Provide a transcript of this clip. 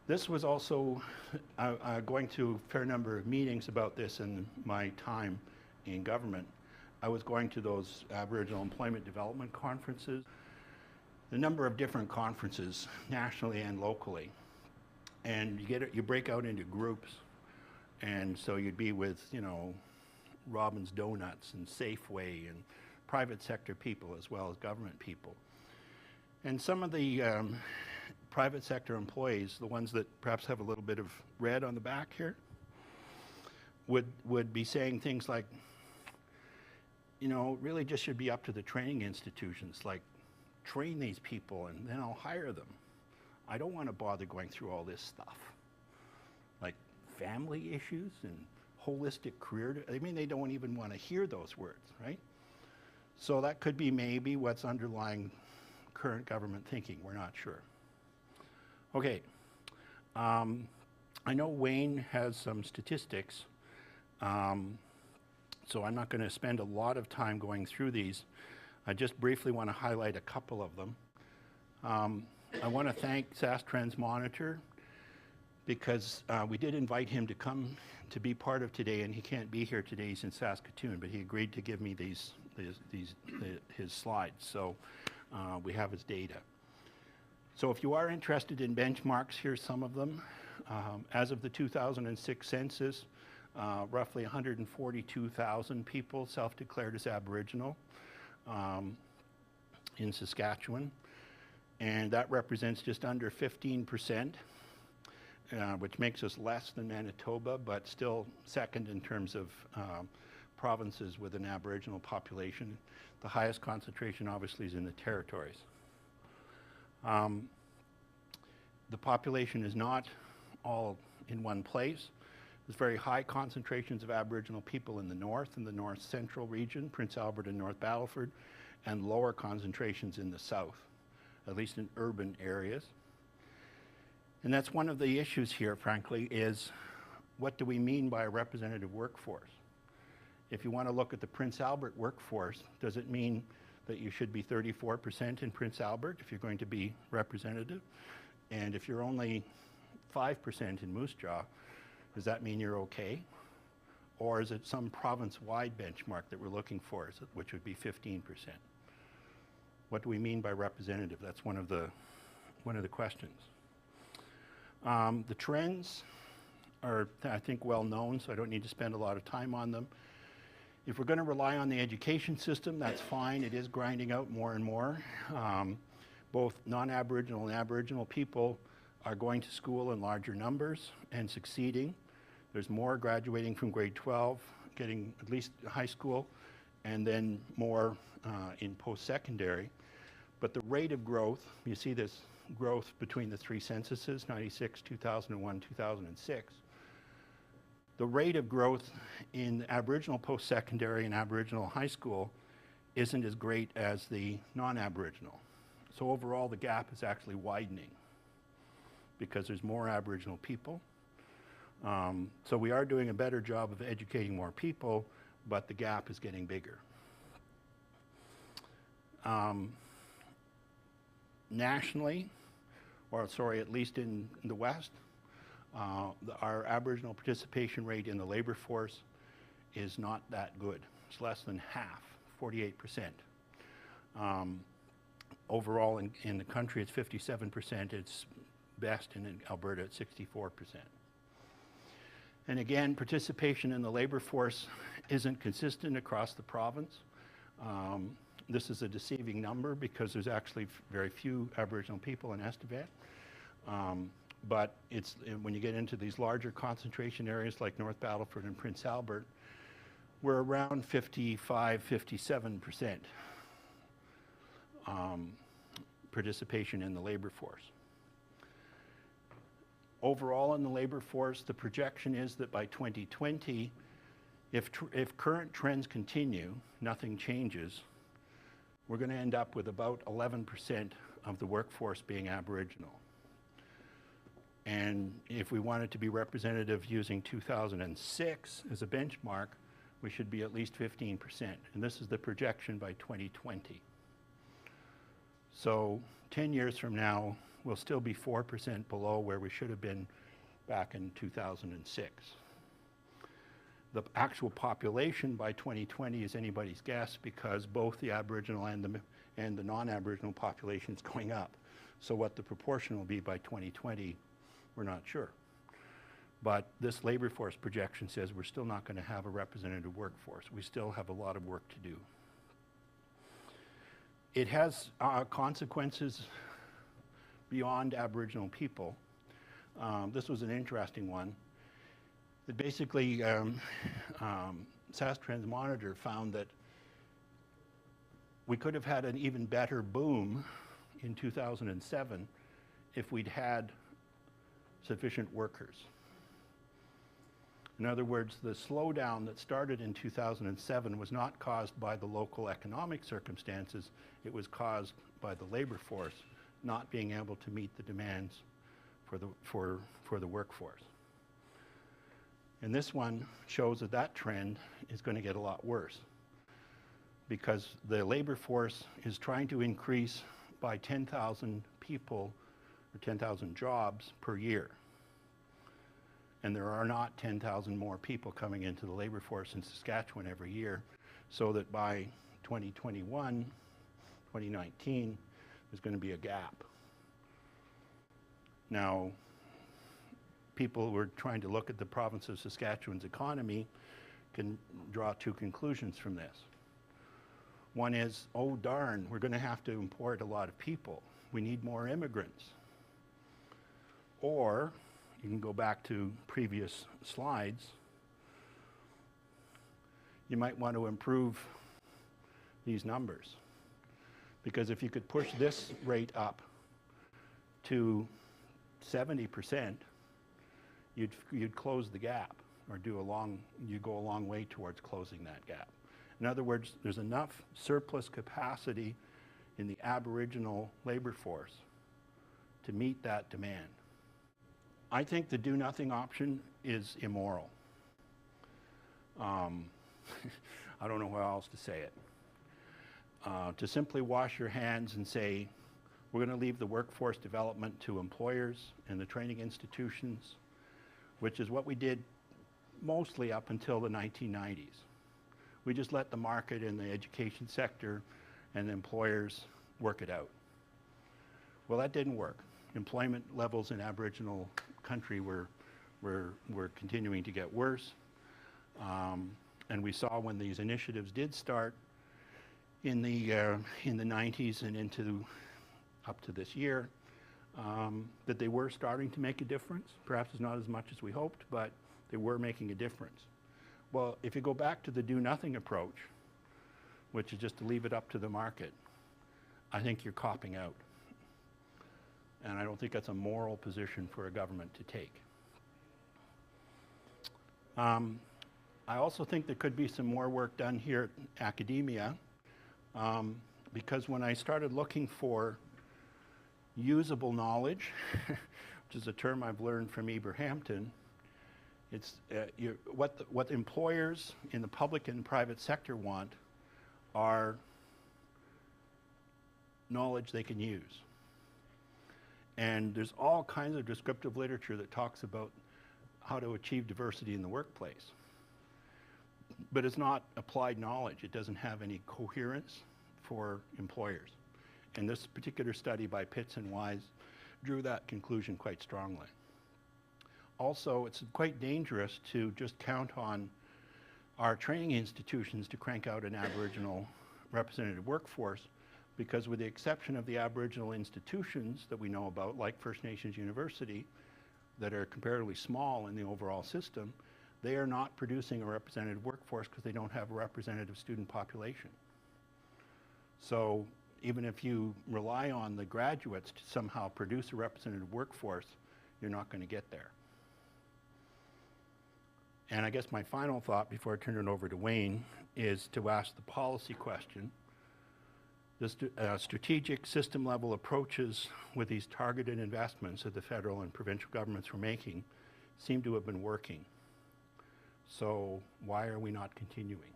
This was also going to a fair number of meetings about this in my time in government. I was going to those Aboriginal Employment Development Conferences, a number of different conferences, nationally and locally. And you break out into groups. And so you'd be with, you know, Robin's Donuts and Safeway and private sector people as well as government people. And some of the private sector employees, the ones that perhaps have a little bit of red on the back here, would be saying things like, you know, really just should be up to the training institutions, like train these people and then I'll hire them. I don't want to bother going through all this stuff. Like family issues and holistic career, I mean, they don't even want to hear those words, right? So that could be maybe what's underlying current government thinking, we're not sure. Okay, I know Wayne has some statistics, so I'm not going to spend a lot of time going through these. I just briefly want to highlight a couple of them. I want to thank SAS Trends Monitor because we did invite him to come to be part of today, and he can't be here today, he's in Saskatoon, but he agreed to give me his slides, so we have his data. So if you are interested in benchmarks, here's some of them. As of the 2006 census, roughly 142,000 people self-declared as Aboriginal in Saskatchewan, and that represents just under 15%, which makes us less than Manitoba, but still second in terms of provinces with an Aboriginal population. The highest concentration obviously is in the territories. The population is not all in one place. There's very high concentrations of Aboriginal people in the north central region, Prince Albert and North Battleford, and lower concentrations in the south, at least in urban areas. And that's one of the issues here, frankly, is what do we mean by a representative workforce? If you want to look at the Prince Albert workforce, does it mean that you should be 34% in Prince Albert if you're going to be representative? And if you're only 5% in Moose Jaw, does that mean you're okay? Or is it some province-wide benchmark that we're looking for, which would be 15%? What do we mean by representative? That's one of the questions. The trends are, I think, well known, so I don't need to spend a lot of time on them. If we're going to rely on the education system, that's fine. It is grinding out more and more. Both non-Aboriginal and Aboriginal people are going to school in larger numbers and succeeding. There's more graduating from grade 12, getting at least high school, and then more in post-secondary. But the rate of growth, you see this growth between the three censuses, 96, 2001, 2006. The rate of growth in Aboriginal post-secondary and Aboriginal high school isn't as great as the non-Aboriginal. So overall, the gap is actually widening because there's more Aboriginal people. So we are doing a better job of educating more people, but the gap is getting bigger. Nationally, or sorry, at least in the West, our Aboriginal participation rate in the labor force is not that good. It's less than half, 48%. Overall in the country, it's 57%. It's best in Alberta at 64%. And again, participation in the labor force isn't consistent across the province. This is a deceiving number because there's actually very few Aboriginal people in Estevan. But when you get into these larger concentration areas like North Battleford and Prince Albert, we're around 55, 57% participation in the labor force. Overall in the labor force, the projection is that by 2020, if current trends continue, nothing changes, we're going to end up with about 11% of the workforce being Aboriginal. And if we wanted to be representative using 2006 as a benchmark, we should be at least 15%. And this is the projection by 2020. So 10 years from now, we'll still be 4% below where we should have been back in 2006. The actual population by 2020 is anybody's guess because both the Aboriginal and the non-Aboriginal population is going up. So what the proportion will be by 2020, we're not sure. But this labor force projection says we're still not going to have a representative workforce. We still have a lot of work to do. It has consequences beyond Aboriginal people. This was an interesting one. That basically, SaskTrans Monitor found that we could have had an even better boom in 2007 if we'd had sufficient workers. In other words, the slowdown that started in 2007 was not caused by the local economic circumstances, it was caused by the labor force not being able to meet the demands for the workforce. And this one shows that that trend is going to get a lot worse because the labor force is trying to increase by 10,000 people or 10,000 jobs per year. And there are not 10,000 more people coming into the labor force in Saskatchewan every year, so that by 2021, 2019, there's going to be a gap. Now, people who are trying to look at the province of Saskatchewan's economy can draw two conclusions from this. One is, oh darn, we're going to have to import a lot of people. We need more immigrants. Or, you can go back to previous slides, you might want to improve these numbers. Because if you could push this rate up to 70%, you'd close the gap, or you go a long way towards closing that gap. In other words, there's enough surplus capacity in the Aboriginal labor force to meet that demand. I think the do-nothing option is immoral. I don't know how else to say it. To simply wash your hands and say, we're going to leave the workforce development to employers and the training institutions, which is what we did mostly up until the 1990s. We just let the market and the education sector and the employers work it out. Well, that didn't work. Employment levels in Aboriginal country were continuing to get worse. And we saw when these initiatives did start in the 90s and up to this year, that they were starting to make a difference. Perhaps it's not as much as we hoped, but they were making a difference. Well, if you go back to the do-nothing approach, which is just to leave it up to the market, I think you're copping out. And I don't think that's a moral position for a government to take. I also think there could be some more work done here at academia, because when I started looking for usable knowledge, which is a term I've learned from Hampton, it's what employers in the public and private sector want are knowledge they can use. And there's all kinds of descriptive literature that talks about how to achieve diversity in the workplace. But it's not applied knowledge. It doesn't have any coherence for employers. And this particular study by Pitts and Wise drew that conclusion quite strongly. Also, it's quite dangerous to just count on our training institutions to crank out an Aboriginal representative workforce, because with the exception of the Aboriginal institutions that we know about, like First Nations University, that are comparatively small in the overall system, they are not producing a representative workforce because they don't have a representative student population. So even if you rely on the graduates to somehow produce a representative workforce, you're not going to get there. And I guess my final thought before I turn it over to Wayne is to ask the policy question. The strategic system-level approaches with these targeted investments that the federal and provincial governments were making seem to have been working. So why are we not continuing?